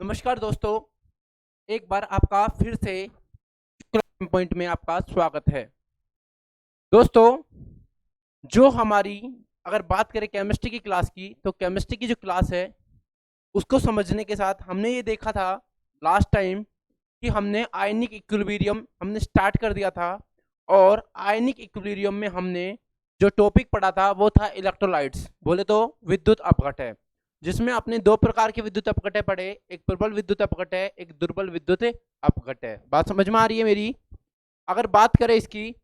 नमस्कार दोस्तों, एक बार आपका फिर से पॉइंट में आपका स्वागत है। दोस्तों, जो हमारी अगर बात करें केमिस्ट्री की क्लास की, तो केमिस्ट्री की जो क्लास है उसको समझने के साथ हमने ये देखा था लास्ट टाइम कि हमने आयनिक इक्विलिब्रियम हमने स्टार्ट कर दिया था। और आयनिक इक्विलिब्रियम में हमने जो टॉपिक पढ़ा था वो था इलेक्ट्रोलाइट्स, बोले तो विद्युत अपघटय, जिसमें आपने दो प्रकार के विद्युत अपघटय पढ़े, एक प्रबल विद्युत अपघटय, एक दुर्बल विद्युत अपघटय। बात समझ में आ रही है मेरी? अगर बात करें इसकी,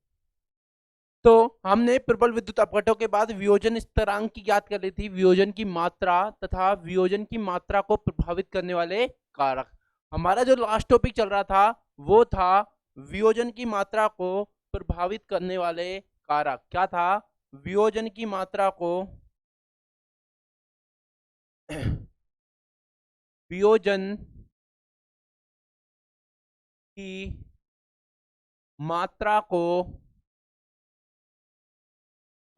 तो हमने प्रबल विद्युत अपघटों के बाद वियोजन स्थिरांक की ज्ञात कर ली थी, वियोजन की मात्रा तथा वियोजन की मात्रा को प्रभावित करने वाले कारक। हमारा जो लास्ट टॉपिक चल रहा था वो था वियोजन की मात्रा को प्रभावित करने वाले कारक। क्या था? वियोजन की मात्रा को वियोजन की मात्रा को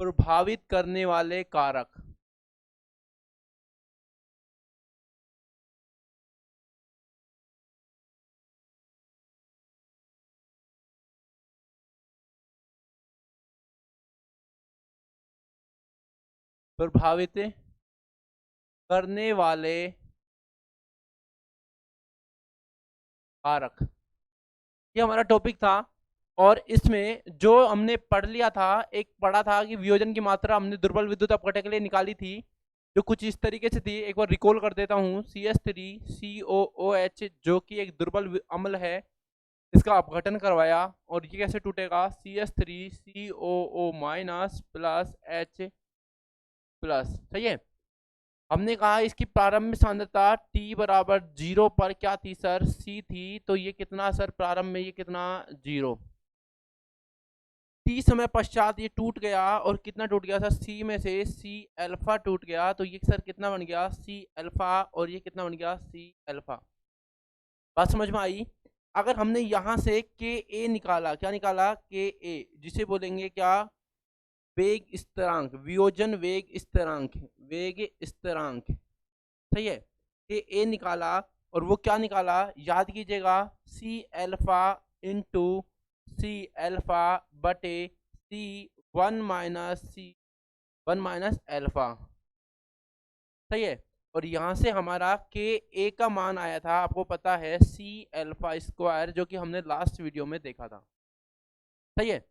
प्रभावित करने वाले कारक। प्रभावित करने वाले कारक, ये हमारा टॉपिक था। और इसमें जो हमने पढ़ लिया था, एक पढ़ा था कि वियोजन की मात्रा हमने दुर्बल विद्युत अपघटन के लिए निकाली थी, जो कुछ इस तरीके से थी। एक बार रिकॉल कर देता हूँ। CH3COOH जो कि एक दुर्बल अम्ल है, इसका अपघटन करवाया और ये कैसे टूटेगा? CH3COO minus plus H plus. सही है। हमने कहा इसकी प्रारंभिक सांद्रता T बराबर 0 पर क्या थी सर? C थी। तो ये कितना सर प्रारंभ में? ये कितना? 0। T समय पश्चात ये टूट गया, और कितना टूट गया सर? C में से C अल्फा टूट गया। तो ये सर कितना बन गया? C alpha. और ये कितना बन गया? C alpha. बात समझ में आई? अगर हमने यहां से के ए निकाला, क्या निकाला? के ए, जिसे बोलेंगे क्या? वेग स्थिरांक, वियोजन वेग स्थिरांक, वेग स्थिरांक। सही है। ये ए निकाला, और वो क्या निकाला? याद कीजिएगा, सी एल्फा इंटू सी एल्फा बटे सी वन माइनस एल्फा। सही है। और यहां से हमारा के ए का मान आया था, आपको पता है, सी एल्फा स्क्वायर, जो कि हमने लास्ट वीडियो में देखा था। सही है।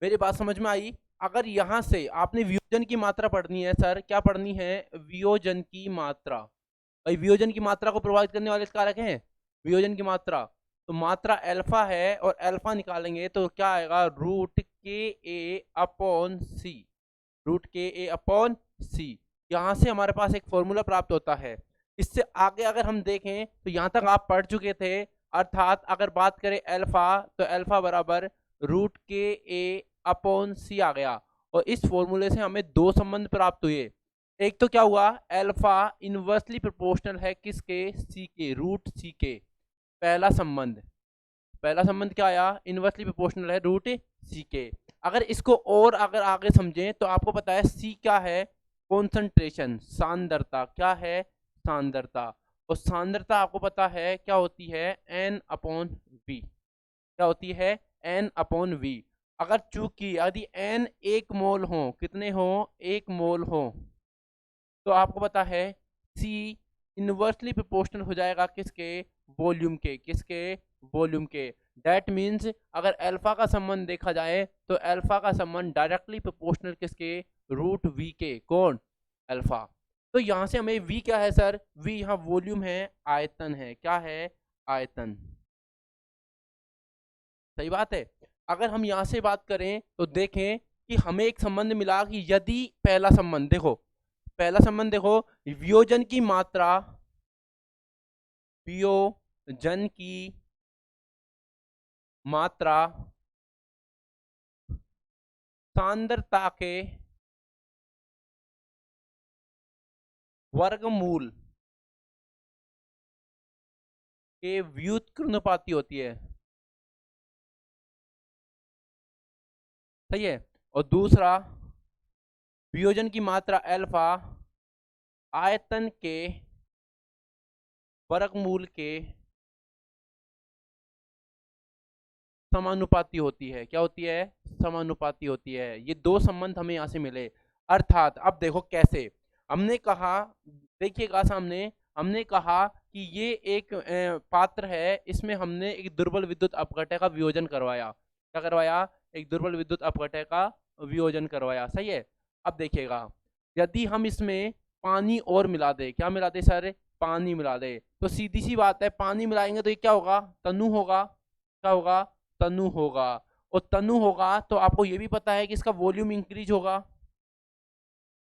मेरी बात समझ में आई? अगर यहां से आपने वियोजन की मात्रा पढ़नी है सर, क्या पढ़नी है? वियोजन की मात्रा। भाई, वियोजन की मात्रा को प्रभावित करने वाले कारक हैं वियोजन की मात्रा। तो मात्रा अल्फा है, और अल्फा निकालेंगे तो क्या आएगा? रूट के ए अपॉन सी। रूट के ए अपॉन सी। यहां से हमारे पास एक फॉर्मूला प्राप्त होता है। इससे आगे अगर हम देखें तो यहां तक आप पढ़ चुके थे। अर्थात अगर बात करें अल्फा, तो अल्फा बराबर रूट के ए अपॉन सी आ गया। और इस फॉर्मूले से हमें दो संबंध प्राप्त हुए। एक तो क्या हुआ? अल्फा इनवर्सली प्रोपोर्शनल है किसके? सी के, रूट सी के। पहला संबंध, पहला संबंध क्या आया? इनवर्सली प्रोपोर्शनल है रूट सी के। अगर इसको और अगर आगे समझें तो आपको पता है सी क्या है? कॉन्सेंट्रेशन, सांद्रता। क्या है? सांद्रता। और सांद्रता आपको पता है क्या होती है? N upon v. क्या होती है? N upon v. अगर चूंकि यदि एन एक मोल हो, कितने हो? एक मोल हो, तो आपको पता है सी इनवर्सली प्रोपोर्शनल हो जाएगा किसके? वॉल्यूम के। किसके? वॉल्यूम के। दैट मीन्स अगर अल्फा का संबंध देखा जाए तो अल्फा का संबंध डायरेक्टली प्रोपोर्शनल किसके? रूट वी के। कौन? अल्फा। तो यहां से हमें वी क्या है सर? वी यहाँ वॉल्यूम है, आयतन है। क्या है? आयतन। सही बात है। अगर हम यहां से बात करें तो देखें कि हमें एक संबंध मिला कि यदि पहला संबंध देखो, पहला संबंध देखो, वियोजन की मात्रा, वियोजन की मात्रा सांद्रता के वर्गमूल के व्युत्क्रमानुपाती होती है। सही है। और दूसरा, वियोजन की मात्रा अल्फा आयतन के वर्गमूल के समानुपाती होती है। क्या होती है? समानुपाती होती है। ये दो संबंध हमें यहाँ से मिले। अर्थात अब देखो कैसे हमने कहा, देखिएगा सामने, हमने कहा कि ये एक पात्र है, इसमें हमने एक दुर्बल विद्युत अपघटय का वियोजन करवाया। क्या करवाया? एक दुर्बल विद्युत अपघटय का वियोजन करवाया। सही है। अब देखिएगा, यदि हम इसमें पानी और मिला दे, क्या मिला दे सर? पानी मिला दे, तो सीधी सी बात है, पानी मिलाएंगे तो ये क्या होगा? तनु होगा। क्या होगा? तनु होगा। और तनु होगा तो आपको ये भी पता है कि इसका वॉल्यूम इंक्रीज होगा।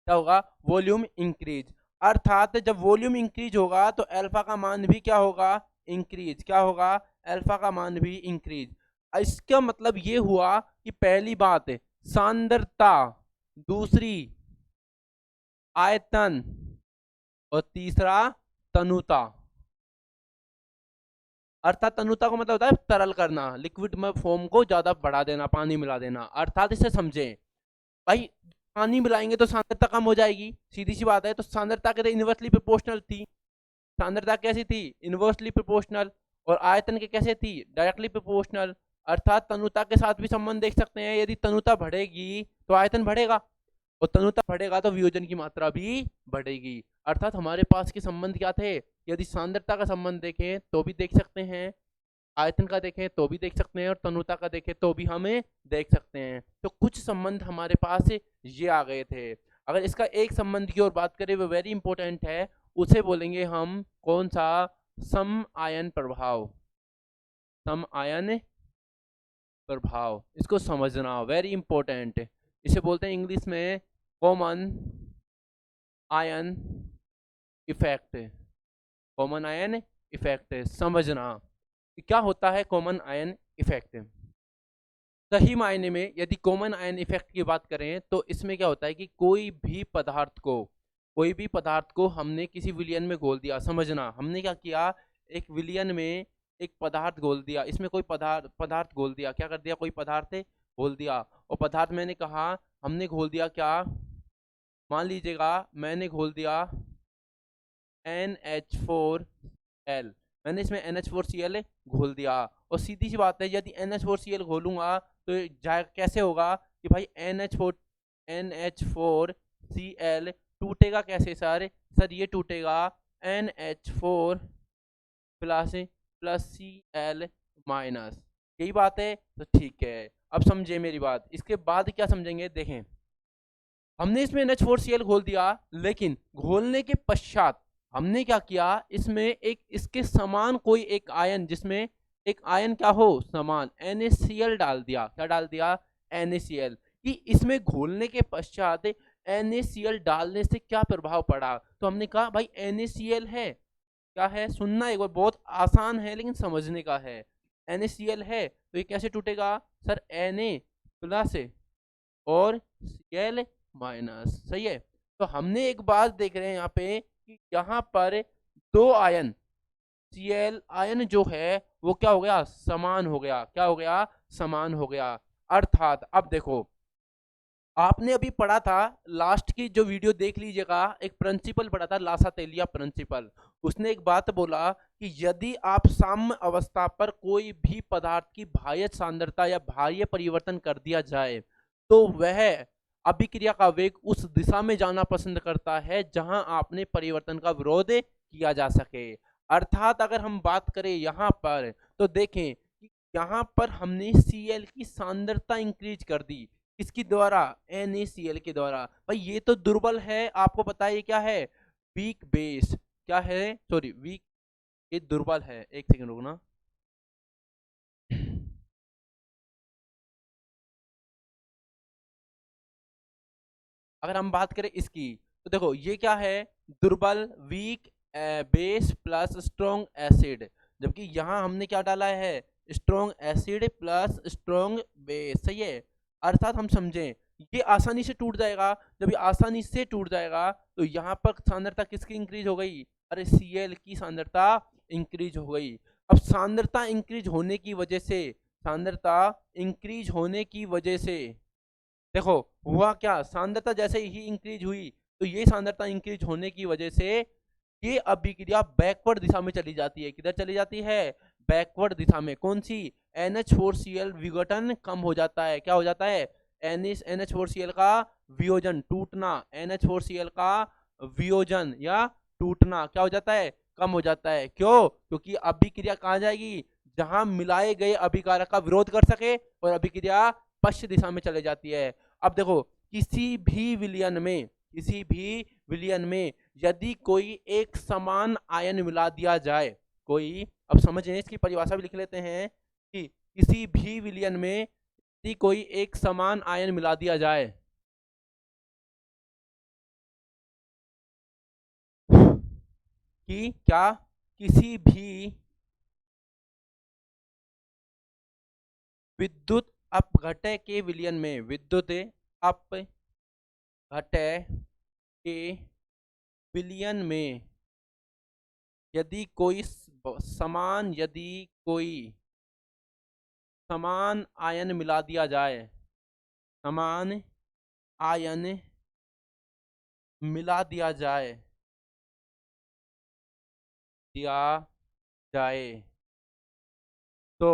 क्या होगा? Volume increase. अर्थात जब वॉल्यूम इंक्रीज होगा तो अल्फा का मान भी क्या होगा? इंक्रीज। क्या होगा? अल्फा का मान भी इंक्रीज। इसका मतलब ये हुआ कि पहली बात सांद्रता, दूसरी आयतन, और तीसरा तनुता। अर्थात तनुता को मतलब होता है तरल करना, लिक्विड में फॉर्म को ज्यादा बढ़ा देना, पानी मिला देना। अर्थात इसे समझें भाई, पानी मिलाएंगे तो सांद्रता कम हो जाएगी, सीधी सी बात है। तो सांद्रता के इनवर्सली प्रोपोर्शनल थी। सांद्रता कैसी थी? Inversely proportional. और आयतन के कैसे थी? Directly proportional. अर्थात तनुता के साथ भी संबंध देख सकते हैं, यदि तनुता बढ़ेगी तो आयतन बढ़ेगा, और तनुता बढ़ेगा तो वियोजन की मात्रा भी बढ़ेगी। अर्थात हमारे पास के संबंध क्या थे? यदि सांद्रता का संबंध देखें तो भी देख सकते हैं, आयतन का देखें तो भी देख सकते हैं, और तनुता का देखें तो भी हमें देख सकते हैं। तो कुछ संबंध हमारे पास ये आ गए थे। अगर इसका एक संबंध की ओर बात करें, वो वेरी इंपॉर्टेंट है, उसे बोलेंगे हम कौन सा? सम आयन प्रभाव। सम आयन प्रभाव, इसको समझना वेरी इंपॉर्टेंट। इसे बोलते हैं इंग्लिश में common ion effect. Common ion effect समझना कि क्या होता है कॉमन आयन इफेक्ट। सही मायने में यदि कॉमन आयन इफेक्ट की बात करें तो इसमें क्या होता है कि कोई भी पदार्थ को हमने किसी विलयन में घोल दिया। समझना, हमने क्या किया? एक विलयन में एक पदार्थ घोल दिया, इसमें कोई पदार्थ घोल दिया। क्या कर दिया? कोई पदार्थ घोल दिया। और पदार्थ मैंने कहा हमने घोल दिया क्या? मान लीजिएगा मैंने घोल दिया NH4L, मैंने इसमें NH4Cl घोल दिया। और सीधी सी बात है, यदि NH4Cl घोलूंगा तो कैसे होगा कि भाई NH4Cl टूटेगा कैसे सर? सर ये टूटेगा NH4 plus plus Cl minus. यही बात है, तो ठीक है। अब समझे मेरी बात। इसके बाद क्या समझेंगे, देखें, हमने इसमें NH4Cl घोल दिया, लेकिन घोलने के पश्चात हमने क्या किया? इसमें एक इसके समान कोई एक आयन, जिसमें एक आयन क्या हो? समान, NaCl डाल दिया। क्या डाल दिया? NaCl। कि इसमें घोलने के पश्चात NaCl डालने से क्या प्रभाव पड़ा? तो हमने कहा भाई NaCl है। क्या है? सुनना एक बार, बहुत आसान है लेकिन समझने का है। NaCl है तो ये कैसे टूटेगा सर? Na प्लस और Cl माइनस। सही है। तो हमने एक बात देख रहे हैं यहाँ पे कि यहाँ पर दो आयन, Cl आयन जो है वो क्या हो गया? समान हो गया। क्या हो गया? समान हो गया। अर्थात अब देखो, आपने अभी पढ़ा था, लास्ट की जो वीडियो देख लीजिएगा, एक प्रिंसिपल पढ़ा था, लासा-तेलिया प्रिंसिपल। उसने एक बात बोला कि यदि आप साम्य अवस्था पर कोई भी पदार्थ की बाह्य सांद्रता या बाह्य परिवर्तन कर दिया जाए तो वह अभिक्रिया का वेग उस दिशा में जाना पसंद करता है जहां आपने परिवर्तन का विरोध किया जा सके। अर्थात अगर हम बात करें यहाँ पर तो देखें कि यहाँ पर हमने Cl की सांद्रता इंक्रीज कर दी। किसकी द्वारा? NaCl के द्वारा। भाई ये तो दुर्बल है, आपको पता है ये क्या है? Weak base. क्या है? सॉरी वीक, ये दुर्बल है। एक सेकंड रुकना। अगर हम बात करें इसकी तो देखो ये क्या है? दुर्बल, weak base plus strong acid. जबकि यहाँ हमने क्या डाला है? Strong acid plus strong base. सही है। अर्थात हम समझें ये आसानी से टूट जाएगा। जब ये आसानी से टूट जाएगा तो यहाँ पर सांद्रता किसकी इंक्रीज हो गई? अरे Cl की सांद्रता इंक्रीज हो गई। अब सांद्रता इंक्रीज होने की वजह से, सांद्रता इंक्रीज होने की वजह से देखो हुआ क्या? सांद्रता जैसे ही इंक्रीज हुई तो ये सांद्रता इंक्रीज होने की वजह से ये अभिक्रिया बैकवर्ड दिशा में चली जाती है। किधर चली जाती है? बैकवर्ड दिशा में। कौन सी? NH4Cl विघटन कम हो जाता है। क्या हो जाता है? NH4Cl का वियोजन, टूटना। NH4Cl का वियोजन या टूटना क्या हो जाता है? कम हो जाता है। क्यों? क्योंकि अभिक्रिया कहाँ जाएगी? जहां मिलाए गए अभिकारक का विरोध कर सके, और अभिक्रिया पश्चिम दिशा में चले जाती है। अब देखो, किसी भी विलयन में यदि कोई एक समान आयन मिला दिया जाए, कोई, अब समझें, इसकी परिभाषा भी लिख लेते हैं कि किसी भी विलयन में यदि कोई एक समान आयन मिला दिया जाए, कि क्या? किसी भी विद्युत अपघटय के विलयन में, विद्युत अपघटय के विलयन में यदि कोई समान आयन मिला दिया जाए, समान आयन मिला दिया जाए तो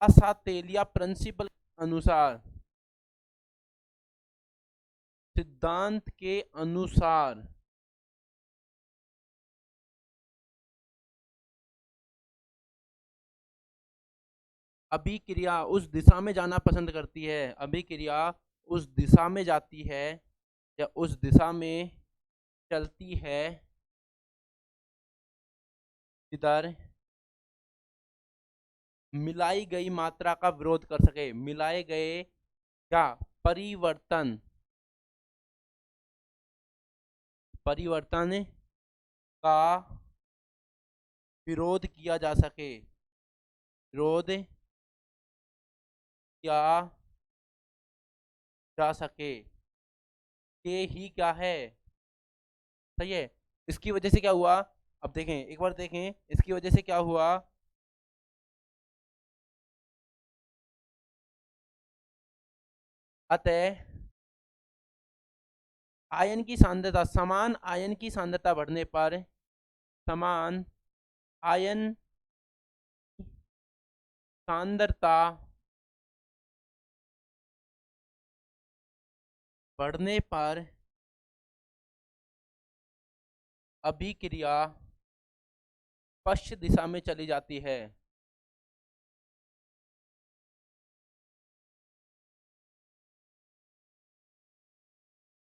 असातेलिया प्रिंसिपल अनुसार, सिद्धांत के अनुसार, अभिक्रिया उस दिशा में जाना पसंद करती है। अभिक्रिया उस दिशा में जाती है या उस दिशा में चलती है जिधर मिलाई गई मात्रा का विरोध कर सके। मिलाए गए क्या? परिवर्तन का विरोध किया जा सके। विरोध किया जा सके, ये ही क्या है? सही है। इसकी वजह से क्या हुआ? अब देखें, एक बार देखें, इसकी वजह से क्या हुआ? अतः आयन की सांद्रता, समान आयन की सांद्रता बढ़ने पर, समान आयन सांद्रता बढ़ने पर अभिक्रिया पश्चिम दिशा में चली जाती है।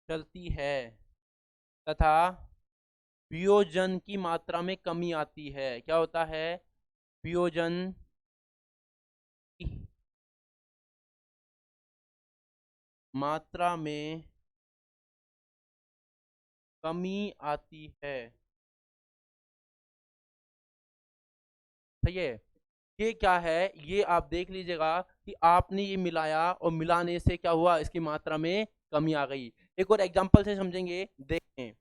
चलती है तथा वियोजन की मात्रा में कमी आती है। क्या होता है? वियोजन की मात्रा में कमी आती है। सही है। ये क्या है? ये आप देख लीजिएगा कि आपने ये मिलाया और मिलाने से क्या हुआ? इसकी मात्रा में कमी आ गई। एक और एग्जांपल से समझेंगे, देखें।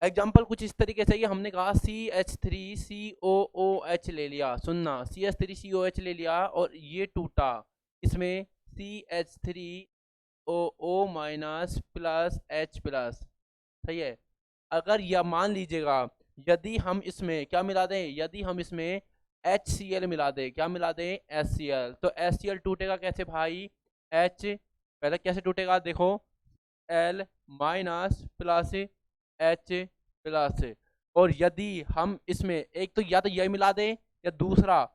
एग्जाम्पल कुछ इस तरीके से, ये हमने कहा CH3COOH ले लिया। सुनना, CH3COH ले लिया और ये टूटा, इसमें CH3OO minus plus H plus. सही है। अगर यह मान लीजिएगा, यदि हम इसमें क्या मिला दें? यदि हम इसमें HCl मिला दें, क्या मिला दें? HCl, तो HCl टूटेगा कैसे भाई? H पहले कैसे टूटेगा? देखो, L minus plus H plus. और यदि हम इसमें एक तो या तो यह मिला दें या दूसरा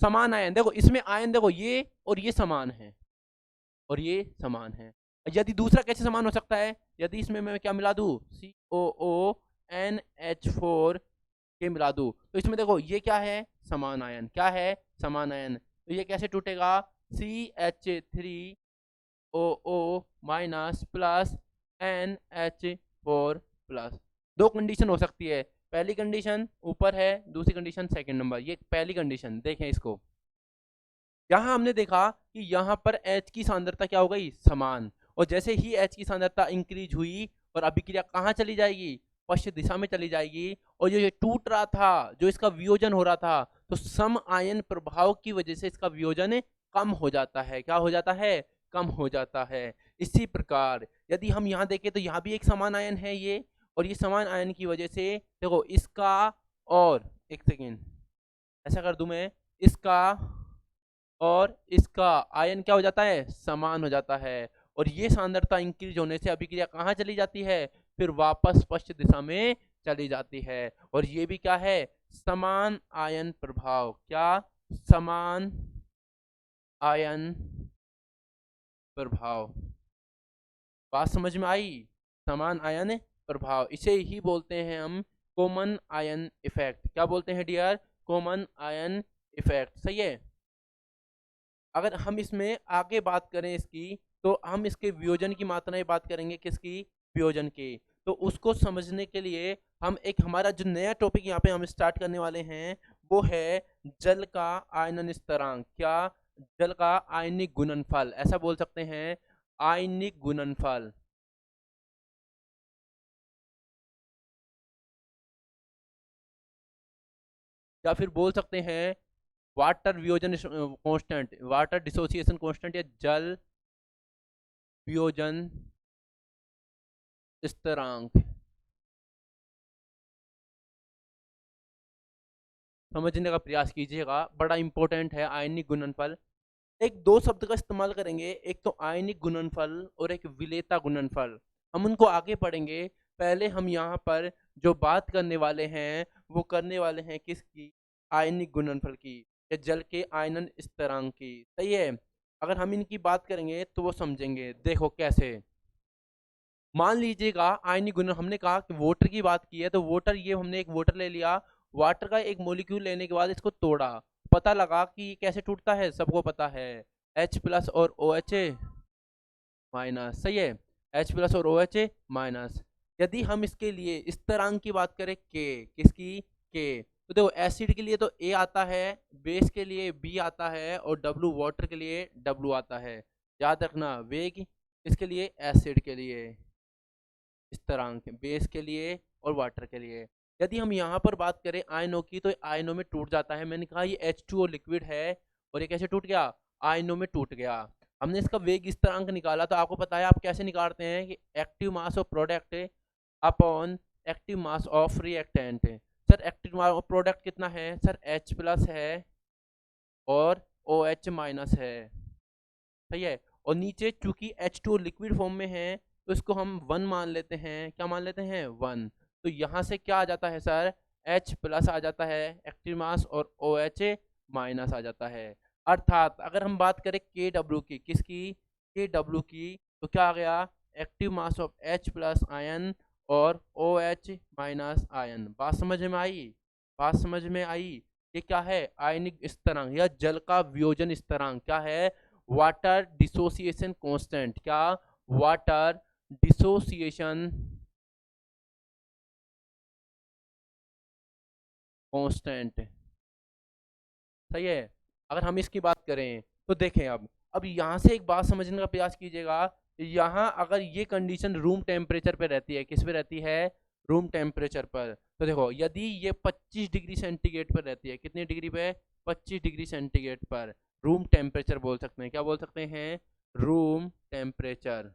समान आयन, देखो इसमें आयन, देखो ये और ये समान है और ये समान है। यदि दूसरा कैसे समान हो सकता है? यदि इसमें मैं क्या मिला दूं? COONH4 के मिला दूं, तो इसमें देखो ये क्या है? समान आयन। क्या है? समान आयन। तो ये कैसे टूटेगा? CH3OO minus plus NH4 plus. दो कंडीशन हो सकती है। पहली कंडीशन ऊपर है, दूसरी कंडीशन सेकंड नंबर। ये पहली कंडीशन, देखें इसको। यहाँ हमने देखा कि यहाँ पर H की सांद्रता क्या हो गई? समान। और जैसे ही H की सांद्रता इंक्रीज हुई और अभिक्रिया कहाँ चली जाएगी? पश्चिम दिशा में चली जाएगी। और जो ये टूट रहा था, जो इसका वियोजन हो रहा था, तो सम आयन प्रभाव की वजह से इसका वियोजन कम हो जाता है। क्या हो जाता है? कम हो जाता है। इसी प्रकार यदि हम यहाँ देखें तो यहाँ भी एक समान आयन है ये, और ये समान आयन की वजह से देखो इसका, और एक सेकेंड ऐसा कर दूं मैं, इसका और इसका आयन क्या हो जाता है, समान हो जाता है। और ये सांद्रता इंक्रीज होने से अभिक्रिया कहाँ चली जाती है, फिर वापस पश्चिम दिशा में चली जाती है। और ये भी क्या है, समान आयन प्रभाव। क्या, समान आयन प्रभाव। बात समझ में आई, समान आयन प्रभाव, इसे ही बोलते हैं हम कॉमन आयन इफेक्ट। क्या बोलते हैं डियर, कॉमन आयन इफेक्ट। सही है। अगर हम इसमें आगे बात करें इसकी, तो हम इसके वियोजन की मात्राएं बात करेंगे, किसकी, वियोजन की। तो उसको समझने के लिए हम एक हमारा जो नया टॉपिक यहाँ पे हम स्टार्ट करने वाले हैं वो है जल का आयनन स्थिरांक। क्या, जल का आयनिक गुणनफल, ऐसा बोल सकते हैं, आयनिक गुणनफल। या फिर बोल सकते हैं वाटर वियोजन कांस्टेंट, वाटर डिसोसिएशन कांस्टेंट, या जल वियोजन स्थिरांक। समझने का प्रयास कीजिएगा, बड़ा इंपॉर्टेंट है आयनिक गुणनफल। एक दो शब्द का इस्तेमाल करेंगे, एक तो आयनिक गुणनफल और एक विलेयता गुणनफल। हम उनको आगे पढ़ेंगे। पहले हम यहाँ पर जो बात करने वाले हैं वो करने वाले हैं किसकी, आयनिक गुणनफल की, या जल के आयनन स्थिरांक की। सही है। अगर हम इनकी बात करेंगे तो वो समझेंगे। देखो कैसे, मान लीजिएगा आयनिक गुण, हमने कहा कि वाटर की बात की है, तो वाटर, ये हमने एक वाटर ले लिया, वाटर का एक मॉलिक्यूल लेने के बाद इसको तोड़ा, पता लगा कि ये कैसे टूटता है, सबको पता है, H+ और OH माइनस। सही है, H+ और OH माइनस। यदि हम इसके लिए स्थिरांक की बात करें, के, किसकी, के, तो देखो एसिड के लिए तो A आता है, बेस के लिए B आता है, और W वाटर के लिए W आता है। याद रखना, वेग इसके लिए, एसिड के लिए स्थिरांक, बेस के लिए और वाटर के लिए। यदि हम यहाँ पर बात करें आयनों की, तो आयनों में टूट जाता है। मैंने कहा ये H2O लिक्विड है, और ये कैसे टूट गया, आयनों में टूट गया। हमने इसका वेग स्थिरांक निकाला, तो आपको पता है आप कैसे निकालते हैं कि active mass of product upon active mass of reactant. Sir active mass of product कितना है, सर H+ है और OH माइनस है। सही है। और नीचे चूंकि H2O लिक्विड फॉर्म में है, तो इसको हम 1 मान लेते हैं। क्या मान लेते हैं, 1। तो यहाँ से क्या आ जाता है सर, H+ आ जाता है एक्टिव मास, और OH माइनस आ जाता है। अर्थात अगर हम बात करें KW की, किसकी, KW की, तो क्या आ गया, active mass of H+ ion और OH माइनस आयन। बात समझ में आई, बात समझ में आई। ये क्या है, आयनिक स्थिरांक या जल का वियोजन स्थिरांक। क्या है, वाटर डिसोसिएशन कांस्टेंट। क्या, वाटर डिसोसिएशन कांस्टेंट। सही है। अगर हम इसकी बात करें तो देखें, अब यहाँ से एक बात समझने का प्रयास कीजिएगा। यहाँ अगर ये कंडीशन रूम टेम्परेचर पे रहती है, किस पे रहती है, रूम टेम्परेचर पर, तो देखो यदि ये 25 डिग्री सेंटीग्रेड पर रहती है, कितने डिग्री पे, 25 डिग्री सेंटीग्रेड पर, रूम टेम्परेचर बोल सकते हैं। क्या बोल सकते हैं, रूम टेम्परेचर।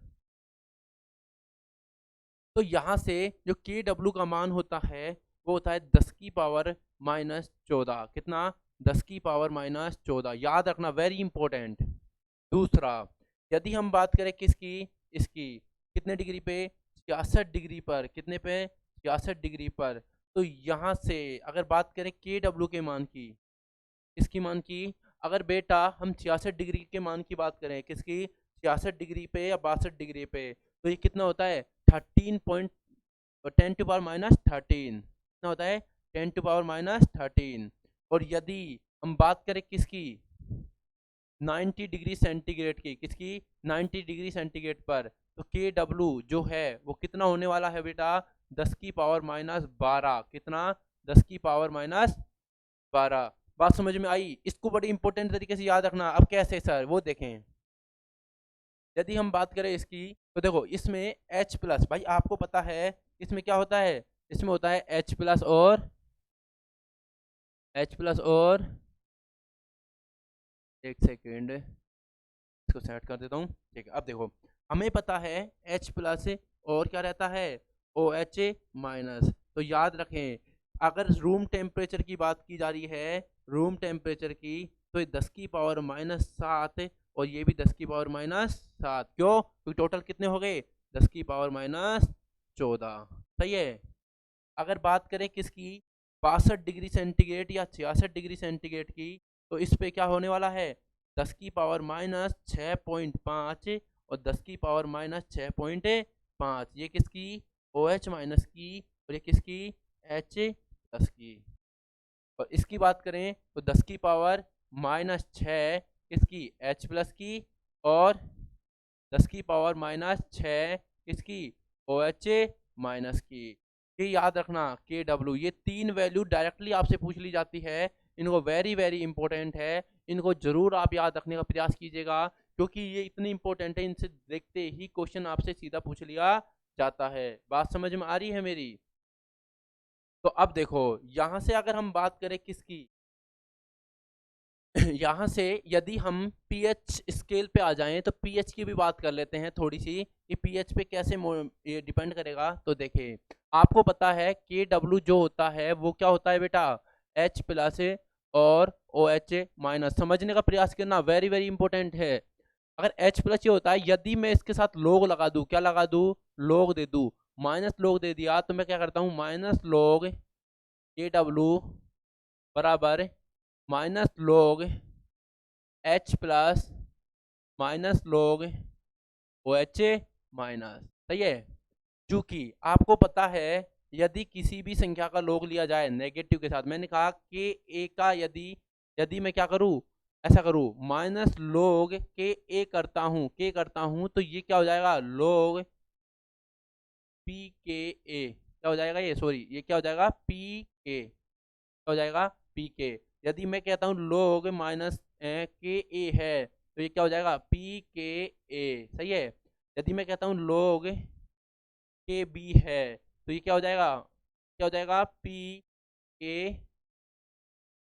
तो यहाँ से जो KW का मान होता है वो होता है 10⁻⁻14। कितना, 10⁻⁻14। याद रखना, वेरी इंपॉर्टेंट। दूसरा, यदि हम बात करें किसकी, इसकी, कितने डिग्री पे, 66 डिग्री पर, कितने पे, 66 डिग्री पर। तो यहाँ से अगर बात करें KW के मान की, इसकी मान की, अगर बेटा हम 66 डिग्री के मान की बात करें, किसकी, 66 डिग्री पे या 62 डिग्री पे, तो ये कितना होता है, 13.10⁻13 कितना होता है, 10⁻13। और यदि हम बात करें किसकी, 90 डिग्री सेंटीग्रेड की, किसकी, 90 डिग्री सेंटीग्रेड पर, तो KW जो है वो कितना होने वाला है बेटा, 10⁻12। कितना, 10⁻12। बात समझ में आई। इसको बड़ी इंपॉर्टेंट तरीके से याद रखना। अब कैसे सर, वो देखें। यदि हम बात करें इसकी, तो देखो इसमें H+, भाई आपको पता है इसमें क्या होता है, इसमें होता है H+ और H+ और, एक सेकेंड इसको सेट कर देता हूँ। ठीक है, अब देखो हमें पता है H प्लस और क्या रहता है OH माइनस। तो याद रखें, अगर रूम टेम्परेचर की बात की जा रही है, रूम टेम्परेचर की, तो ये 10 की पावर -7 और ये भी 10 की पावर -7। क्यों? क्योंकि टोटल कितने हो गए 10 की पावर -14। सही है। अगर बात करें किसकी 62 डिग्री सेंटीग्रेड या 66 डिग्री सेंटीग्रेड की, तो इस पे क्या होने वाला है 10 की पावर -6.5 और 10 की पावर -6.5। ये किसकी OH माइनस की और ये किसकी H प्लस की। और इसकी बात करें तो 10 की पावर -6 किसकी H प्लस की और 10 की पावर -6 किसकी OH माइनस की। ये याद रखना KW, ये 3 वैल्यू डायरेक्टली आपसे पूछ ली जाती है। इनको वेरी वेरी इंपॉर्टेंट है, इनको जरूर आप याद रखने का प्रयास कीजिएगा, क्योंकि ये इतनी इंपॉर्टेंट है, इनसे देखते ही क्वेश्चन आपसे सीधा पूछ लिया जाता है। बात समझ में आ रही है मेरी? तो अब देखो यहां से अगर हम बात करें किसकी यहाँ से यदि हम पीएच स्केल पे आ जाएं तो पीएच की भी बात कर लेते हैं थोड़ी सी, कि पीएच पे कैसे ये डिपेंड करेगा। तो देखिए आपको पता है के डब्ल्यू जो होता है वो क्या होता है बेटा H प्लस और OH माइनस। समझने का प्रयास करना, वेरी वेरी इंपॉर्टेंट है। अगर H प्लस ये होता है, यदि मैं इसके साथ लोग लगा दूं, क्या लगा दूं लोग दे दूं, माइनस लोग दे दिया, तो मैं क्या करता हूं माइनस लोग KW बराबर माइनस लोग H प्लस माइनस लोग OH माइनस। सही है। चूंकि आपको पता है यदि किसी भी संख्या का लोग लिया जाए नेगेटिव के साथ, मैंने कहा कि ए का यदि यदि मैं क्या करूं ऐसा करूं माइनस लोग के ए करता हूं तो ये क्या हो जाएगा लोग पी के ए। क्या हो जाएगा ये, सॉरी ये क्या हो जाएगा पी के, क्या हो जाएगा पी के। यदि मैं कहता हूँ लोग माइनस के ए है तो ये क्या हो जाएगा पी के ए। सही है। यदि मैं कहता हूँ लोग के बी है तो ये क्या हो जाएगा के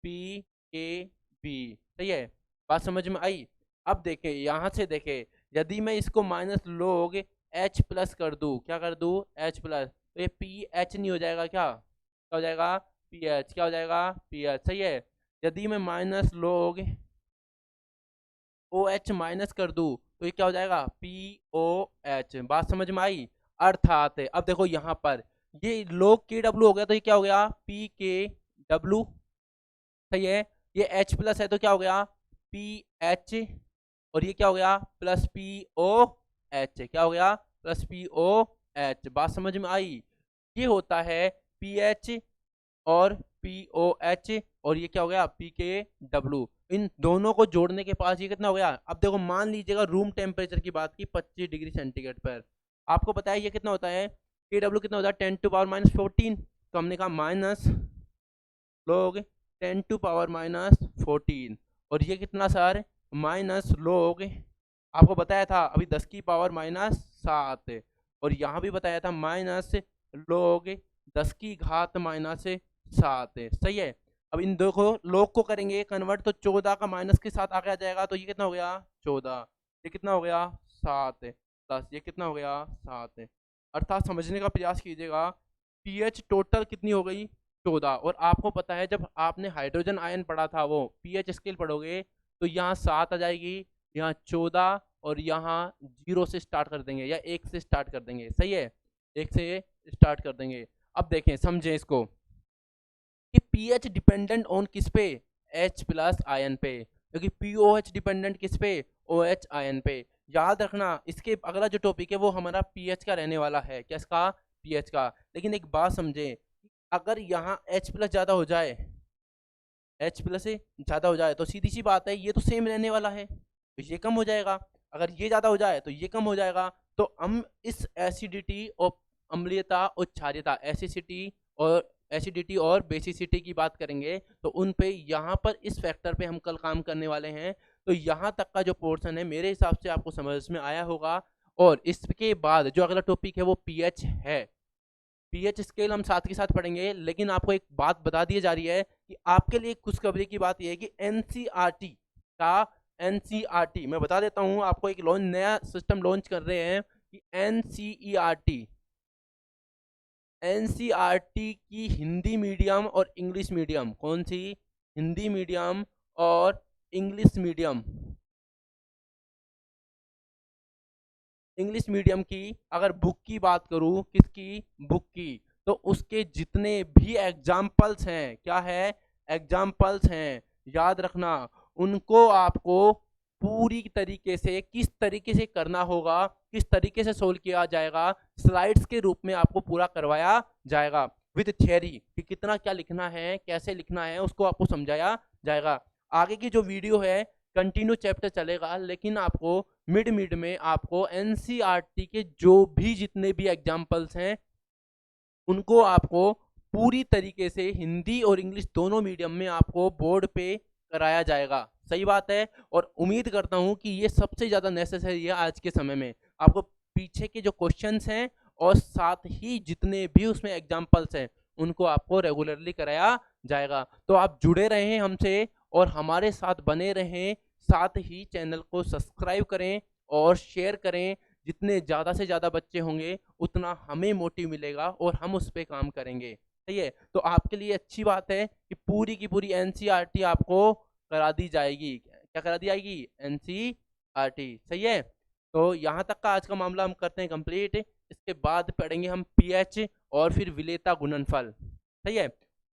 पी के बी। सही है। बात समझ में आई? अब देखें यहां से देखें, यदि मैं इसको माइनस लोग H प्लस कर दूं, क्या कर दूं H प्लस, तो ये पी एच नहीं हो जाएगा क्या हो जाएगा पी एच, क्या हो जाएगा पी एच। सही है। यदि मैं माइनस लोग ओ एच माइनस कर दूं तो ये क्या हो जाएगा पी ओ एच। बात समझ में आई? अर्थात अब देखो यहाँ पर ये लोग के डब्ल्यू हो गया तो ये क्या हो गया पी के डब्ल्यू। सही है। ये H प्लस है तो क्या हो गया पी एच, और ये क्या हो गया प्लस पी ओ एच, क्या हो गया प्लस पी ओ एच। बात समझ में आई? ये होता है पी एच और पी ओ एच, और ये क्या हो गया पी के डब्ल्यू। इन दोनों को जोड़ने के पास ये कितना हो गया। अब देखो मान लीजिएगा रूम टेम्परेचर की बात की 25 डिग्री सेंटीग्रेड पर, आपको पता है ये कितना होता है के डब्ल्यू कितना होता है 10 टू पावर -14। तो हमने कहा माइनस लोग 10 टू पावर -14, और ये कितना सर माइनस लोग, आपको बताया था अभी 10 की पावर -7, और यहाँ भी बताया था माइनस लोग 10 की घात -7। सही है। अब इन दो को लोग को करेंगे कन्वर्ट तो 14 का माइनस के साथ आगे आ जाएगा, तो ये कितना हो गया 14, ये कितना हो गया 7 प्लस ये कितना हो गया 7। अर्थात समझने का प्रयास कीजिएगा, पीएच टोटल कितनी हो गई 14। और आपको पता है जब आपने हाइड्रोजन आयन पढ़ा था वो पीएच स्केल पढ़ोगे तो यहाँ 7 आ जाएगी, यहाँ 14, और यहाँ 0 से स्टार्ट कर देंगे या 1 से स्टार्ट कर देंगे। सही है, 1 से स्टार्ट कर देंगे। अब देखें समझें इसको कि पीएच डिपेंडेंट ऑन किस पे H प्लस आयन पे, क्योंकि पीओएच डिपेंडेंट किस पे OH आयन पे। याद रखना इसके अगला जो टॉपिक है वो हमारा पीएच का रहने वाला है, किसका पीएच का। लेकिन एक बात समझे, अगर यहाँ H प्लस ज़्यादा हो जाए, H प्लस से ज़्यादा हो जाए तो सीधी सी बात है ये तो सेम रहने वाला है, तो ये कम हो जाएगा। अगर ये ज़्यादा हो जाए तो ये कम हो जाएगा। तो हम इस एसिडिटी और अम्लीयता और क्षारीयता एसिडिटी और बेसिसिटी की बात करेंगे, तो उन पे यहाँ पर इस फैक्टर पे हम कल काम करने वाले हैं। तो यहाँ तक का जो पोर्शन है मेरे हिसाब से आपको समझ में आया होगा। और इसके बाद जो अगला टॉपिक है वो पीएच है। पीएच स्केल हम साथ के साथ पढ़ेंगे, लेकिन आपको एक बात बता दी जा रही है कि आपके लिए खुशखबरी की बात यह है कि एनसीईआरटी का NCERT मैं बता देता हूँ आपको, एक नया सिस्टम लॉन्च कर रहे हैं कि NCERT की हिंदी मीडियम और इंग्लिश मीडियम, कौन सी? हिंदी मीडियम और इंग्लिश मीडियम। इंग्लिश मीडियम की अगर बुक की बात करूं, किसकी बुक की, तो उसके जितने भी एग्जाम्पल्स हैं, क्या है? एग्जाम्पल्स हैं, याद रखना। उनको आपको पूरी तरीके से किस तरीके से करना होगा, किस तरीके से सोल्व किया जाएगा, स्लाइड्स के रूप में आपको पूरा करवाया जाएगा विद थ्योरी कि कितना क्या लिखना है, कैसे लिखना है, उसको आपको समझाया जाएगा। आगे की जो वीडियो है कंटिन्यू चैप्टर चलेगा, लेकिन आपको मिड में आपको NCERT के जो भी जितने भी एग्जाम्पल्स हैं उनको आपको पूरी तरीके से हिंदी और इंग्लिश दोनों मीडियम में आपको बोर्ड पे कराया जाएगा। सही बात है, और उम्मीद करता हूं कि ये सबसे ज़्यादा नेसेसरी है आज के समय में। आपको पीछे के जो क्वेश्चंस हैं और साथ ही जितने भी उसमें एग्जाम्पल्स हैं उनको आपको रेगुलरली कराया जाएगा। तो आप जुड़े रहें हमसे और हमारे साथ बने रहें, साथ ही चैनल को सब्सक्राइब करें और शेयर करें। जितने ज़्यादा से ज़्यादा बच्चे होंगे उतना हमें मोटिव मिलेगा और हम उस पर काम करेंगे। सही है, तो आपके लिए अच्छी बात है कि पूरी की पूरी NCERT आपको करा दी जाएगी। क्या करा दी जाएगी? NCERT। सही है, तो यहाँ तक का आज का मामला हम करते हैं कंप्लीट। इसके बाद पढ़ेंगे हम PH और फिर विलेता गुणनफल। सही है,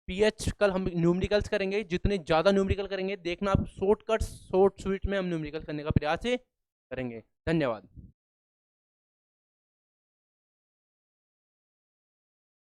PH कल हम न्यूमेरिकल्स करेंगे। जितने ज़्यादा न्यूमेरिकल करेंगे देखना आप, शॉर्टकट शॉर्ट स्वीट में हम न्यूमेरिकल करने का प्रयास करेंगे। धन्यवाद।